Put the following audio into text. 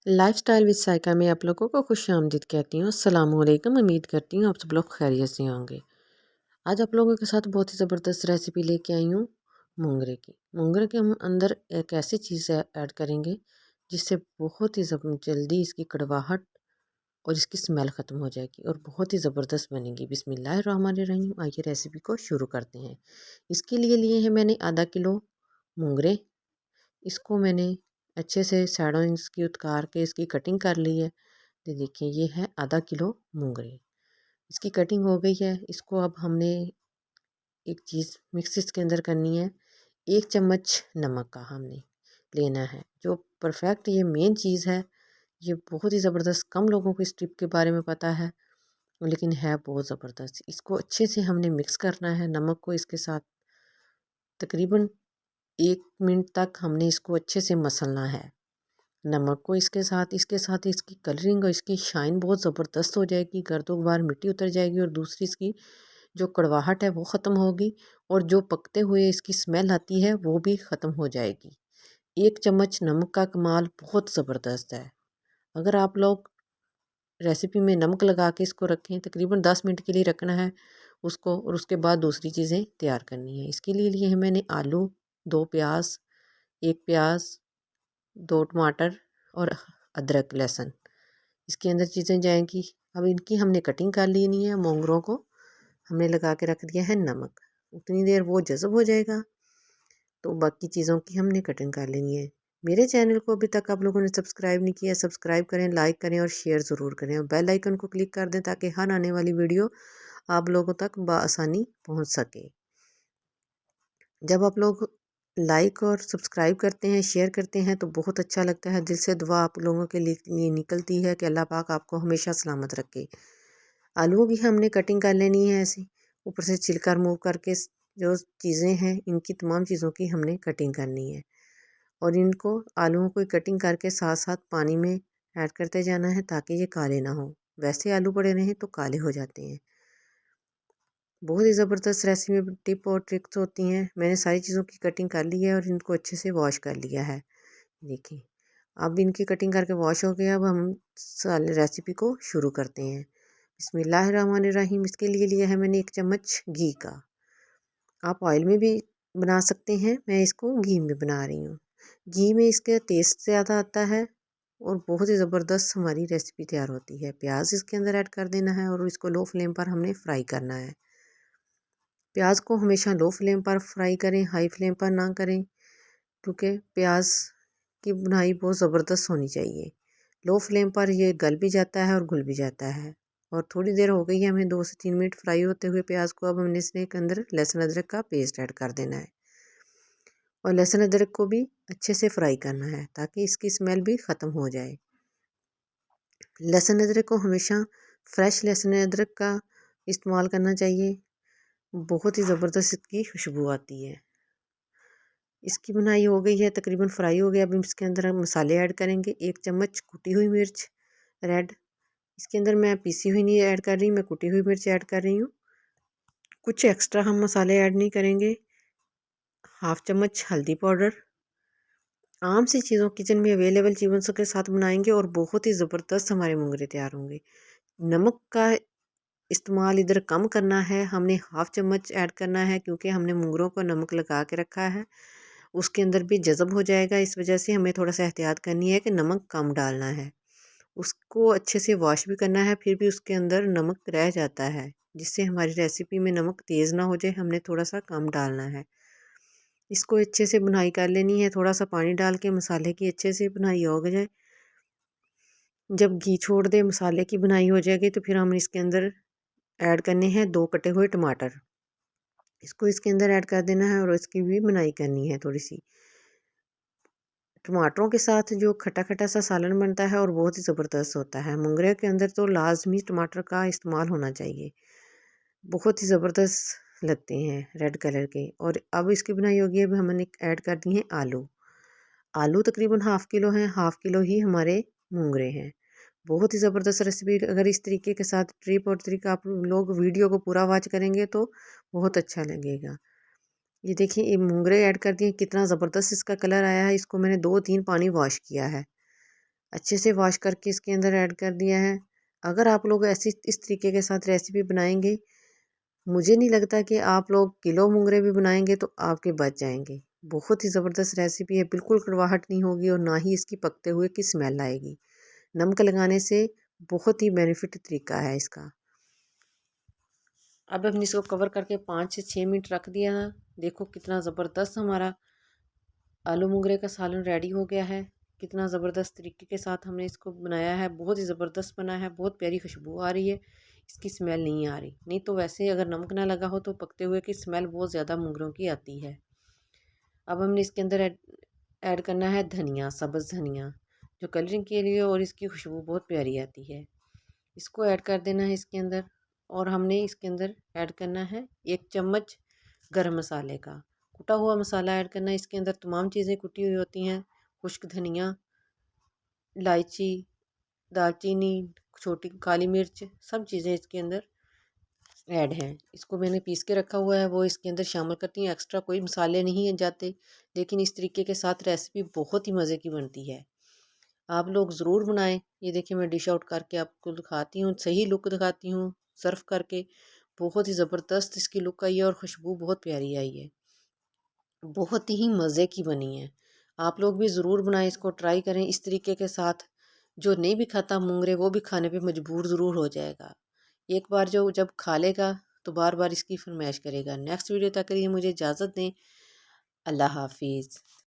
Lifestyle with Saika में आप लोगों को खुशामदीद कहती हूँ। अस्सलामुअलैकुम। उम्मीद करती हूँ आप सब लोग खैरियत से होंगे। आज आप लोगों के साथ बहुत ही ज़बरदस्त रेसिपी लेके आई हूँ मोंगरे की। मोंगरे के हम अंदर एक ऐसी चीज़ ऐड करेंगे जिससे बहुत ही जल्दी इसकी कड़वाहट और इसकी स्मेल ख़त्म हो जाएगी और बहुत ही ज़बरदस्त बनेगी। बिस्मिल्लाहिर्रहमानिर्रहीम। आइए रेसिपी को शुरू करते हैं। इसके लिए हैं मैंने आधा किलो मोंगरे। इसको मैंने अच्छे से साइडों इसकी उतार के इसकी कटिंग कर ली है। तो देखिए ये है आधा किलो मोंगरे। इसकी कटिंग हो गई है। इसको अब हमने एक चीज़ मिक्सी के अंदर करनी है। 1 चम्मच नमक का हमने लेना है। जो परफेक्ट ये मेन चीज़ है। ये बहुत ही ज़बरदस्त, कम लोगों को इस टिप के बारे में पता है लेकिन है बहुत ज़बरदस्त। इसको अच्छे से हमने मिक्स करना है नमक को इसके साथ। तकरीबन 1 मिनट तक हमने इसको अच्छे से मसलना है नमक को इसके साथ इसकी कलरिंग और इसकी शाइन बहुत ज़बरदस्त हो जाएगी। गर्दों गुबार मिट्टी उतर जाएगी और दूसरी इसकी जो कड़वाहट है वो ख़त्म होगी और जो पकते हुए इसकी स्मेल आती है वो भी ख़त्म हो जाएगी। 1 चम्मच नमक का कमाल बहुत ज़बरदस्त है। अगर आप लोग रेसिपी में नमक लगा के इसको रखें, तकरीबन 10 मिनट के लिए रखना है उसको और उसके बाद दूसरी चीज़ें तैयार करनी है। इसके लिए है मैंने आलू, 2 प्याज, 1 प्याज, 2 टमाटर और अदरक लहसुन इसके अंदर चीज़ें जाएंगी। अब इनकी हमने कटिंग कर लेनी है। मोंगरों को हमने लगा के रख दिया है नमक। उतनी देर वो जज़ब हो जाएगा तो बाकी चीज़ों की हमने कटिंग कर लेनी है। मेरे चैनल को अभी तक आप लोगों ने सब्सक्राइब नहीं किया, सब्सक्राइब करें, लाइक करें और शेयर ज़रूर करें और बेल आइकन को क्लिक कर दें ताकि हर आने वाली वीडियो आप लोगों तक बआसानी पहुँच सके। जब आप लोग लाइक और सब्सक्राइब करते हैं, शेयर करते हैं तो बहुत अच्छा लगता है। दिल से दुआ आप लोगों के लिए निकलती है कि अल्लाह पाक आपको हमेशा सलामत रखे। आलूओं की हमने कटिंग कर लेनी है ऐसे, ऊपर से छिलका रिमूव करके जो चीज़ें हैं इनकी तमाम चीज़ों की हमने कटिंग करनी है और इनको आलूओं को कटिंग करके साथ साथ पानी में ऐड करते जाना है ताकि ये काले ना हो। वैसे आलू पड़े रहें तो काले हो जाते हैं। बहुत ही ज़बरदस्त रेसिपी टिप और ट्रिक्स होती हैं। मैंने सारी चीज़ों की कटिंग कर ली है और इनको अच्छे से वॉश कर लिया है। देखिए अब इनकी कटिंग करके वॉश हो गया। अब हम रेसिपी को शुरू करते हैं। बिस्मिल्लाहिर्रहमानिर्रहीम। इसके लिए लिया है मैंने 1 चम्मच घी का। आप ऑयल में भी बना सकते हैं, मैं इसको घी में बना रही हूँ। घी में इसका टेस्ट ज़्यादा आता है और बहुत ही ज़बरदस्त हमारी रेसिपी तैयार होती है। प्याज इसके अंदर ऐड कर देना है और इसको लो फ्लेम पर हमने फ्राई करना है। प्याज को हमेशा लो फ्लेम पर फ्राई करें, हाई फ्लेम पर ना करें क्योंकि प्याज की भुनाई बहुत ज़बरदस्त होनी चाहिए। लो फ्लेम पर ये गल भी जाता है और घुल भी जाता है। और थोड़ी देर हो गई है हमें 2 से 3 मिनट फ्राई होते हुए प्याज को। अब हमने इसमें एक अंदर लहसुन अदरक का पेस्ट ऐड कर देना है और लहसुन अदरक को भी अच्छे से फ्राई करना है ताकि इसकी स्मेल भी ख़त्म हो जाए। लहसुन अदरक को हमेशा फ्रेश लहसुन अदरक का इस्तेमाल करना चाहिए। बहुत ही ज़बरदस्त इसकी खुशबू आती है। इसकी बुनाई हो गई है, तकरीबन फ्राई हो गया। अब इसके अंदर हम मसाले ऐड करेंगे। 1 चम्मच कुटी हुई मिर्च रेड, इसके अंदर मैं पीसी हुई नहीं ऐड कर रही, मैं कुटी हुई मिर्च ऐड कर रही हूँ। कुछ एक्स्ट्रा हम मसाले ऐड नहीं करेंगे। 1/2 चम्मच हल्दी पाउडर। आम सी चीज़ों किचन में अवेलेबल चीज़ों के साथ बनाएंगे और बहुत ही ज़बरदस्त हमारे मोंगरे तैयार होंगे। नमक का इस्तेमाल इधर कम करना है, हमने 1/2 चम्मच ऐड करना है क्योंकि हमने मोंगरों को नमक लगा के रखा है। उसके अंदर भी जज़ब हो जाएगा, इस वजह से हमें थोड़ा सा एहतियात करनी है कि नमक कम डालना है। उसको अच्छे से वॉश भी करना है, फिर भी उसके अंदर नमक रह जाता है जिससे हमारी रेसिपी में नमक तेज़ ना हो जाए, हमने थोड़ा सा कम डालना है। इसको अच्छे से भुनाई कर लेनी है। थोड़ा सा पानी डाल के मसाले की अच्छे से भुनाई हो जाए। जब घी छोड़ दे, मसाले की भुनाई हो जाएगी तो फिर हम इसके अंदर ऐड करने हैं 2 कटे हुए टमाटर। इसको इसके अंदर ऐड कर देना है और इसकी भी भुनाई करनी है थोड़ी सी। टमाटरों के साथ जो खट्टा खट्टा सा सालन बनता है और बहुत ही ज़बरदस्त होता है। मोंगरे के अंदर तो लाजमी टमाटर का इस्तेमाल होना चाहिए। बहुत ही ज़बरदस्त लगते हैं रेड कलर के। और अब इसकी बनाई होगी। अब हमने ऐड कर दिए हैं आलू। आलू तकरीबन 1/2 किलो हैं, 1/2 किलो ही हमारे मोंगरे हैं। बहुत ही ज़बरदस्त रेसिपी। अगर इस तरीके के साथ ट्रिप और तरीका आप लोग वीडियो को पूरा वॉच करेंगे तो बहुत अच्छा लगेगा। ये देखिए ये मोंगरे ऐड कर दिए, कितना ज़बरदस्त इसका कलर आया है। इसको मैंने 2-3 पानी वॉश किया है अच्छे से वॉश करके इसके अंदर ऐड कर दिया है। अगर आप लोग ऐसी इस तरीके के साथ रेसिपी बनाएंगे, मुझे नहीं लगता कि आप लोग किलो मुंगरे भी बनाएंगे तो आपके बच जाएंगे। बहुत ही ज़बरदस्त रेसिपी है, बिल्कुल कड़वाहट नहीं होगी और ना ही इसकी पकते हुए की स्मेल आएगी। नमक लगाने से बहुत ही बेनिफिट तरीका है इसका। अब हमने इसको कवर करके 5 से 6 मिनट रख दिया। देखो कितना ज़बरदस्त हमारा आलू मुंगरे का सालन रेडी हो गया है। कितना ज़बरदस्त तरीके के साथ हमने इसको बनाया है, बहुत ही ज़बरदस्त बना है। बहुत प्यारी खुशबू आ रही है, इसकी स्मेल नहीं आ रही। नहीं तो वैसे अगर नमक ना लगा हो तो पकते हुए की स्मेल बहुत ज़्यादा मुंगरों की आती है। अब हमने इसके अंदर ऐड करना है धनिया, सब्ज़ धनिया, जो कलरिंग के लिए और इसकी खुशबू बहुत प्यारी आती है। इसको ऐड कर देना है इसके अंदर। और हमने इसके अंदर ऐड करना है 1 चम्मच गरम मसाले का कुटा हुआ मसाला ऐड करना है। इसके अंदर तमाम चीज़ें कुटी हुई होती हैं, खुश्क धनिया, इलायची, दालचीनी, छोटी काली मिर्च, सब चीज़ें इसके अंदर ऐड हैं। इसको मैंने पीस के रखा हुआ है, वो इसके अंदर शामिल करती हूँ। एक्स्ट्रा कोई मसाले नहीं जाते, लेकिन इस तरीके के साथ रेसिपी बहुत ही मज़े की बनती है। आप लोग ज़रूर बनाएं। ये देखिए मैं डिश आउट करके आपको दिखाती हूँ, सही लुक दिखाती हूँ सर्व करके। बहुत ही ज़बरदस्त इसकी लुक आई है और खुशबू बहुत प्यारी आई है, बहुत ही मज़े की बनी है। आप लोग भी ज़रूर बनाएं, इसको ट्राई करें इस तरीके के साथ। जो नहीं भी खाता मुंगरे वो भी खाने पे मजबूर ज़रूर हो जाएगा। एक बार जो जब खा लेगा तो बार बार इसकी फरमाइश करेगा। नेक्स्ट वीडियो तक के लिए मुझे इजाज़त दें। अल्लाह हाफिज़।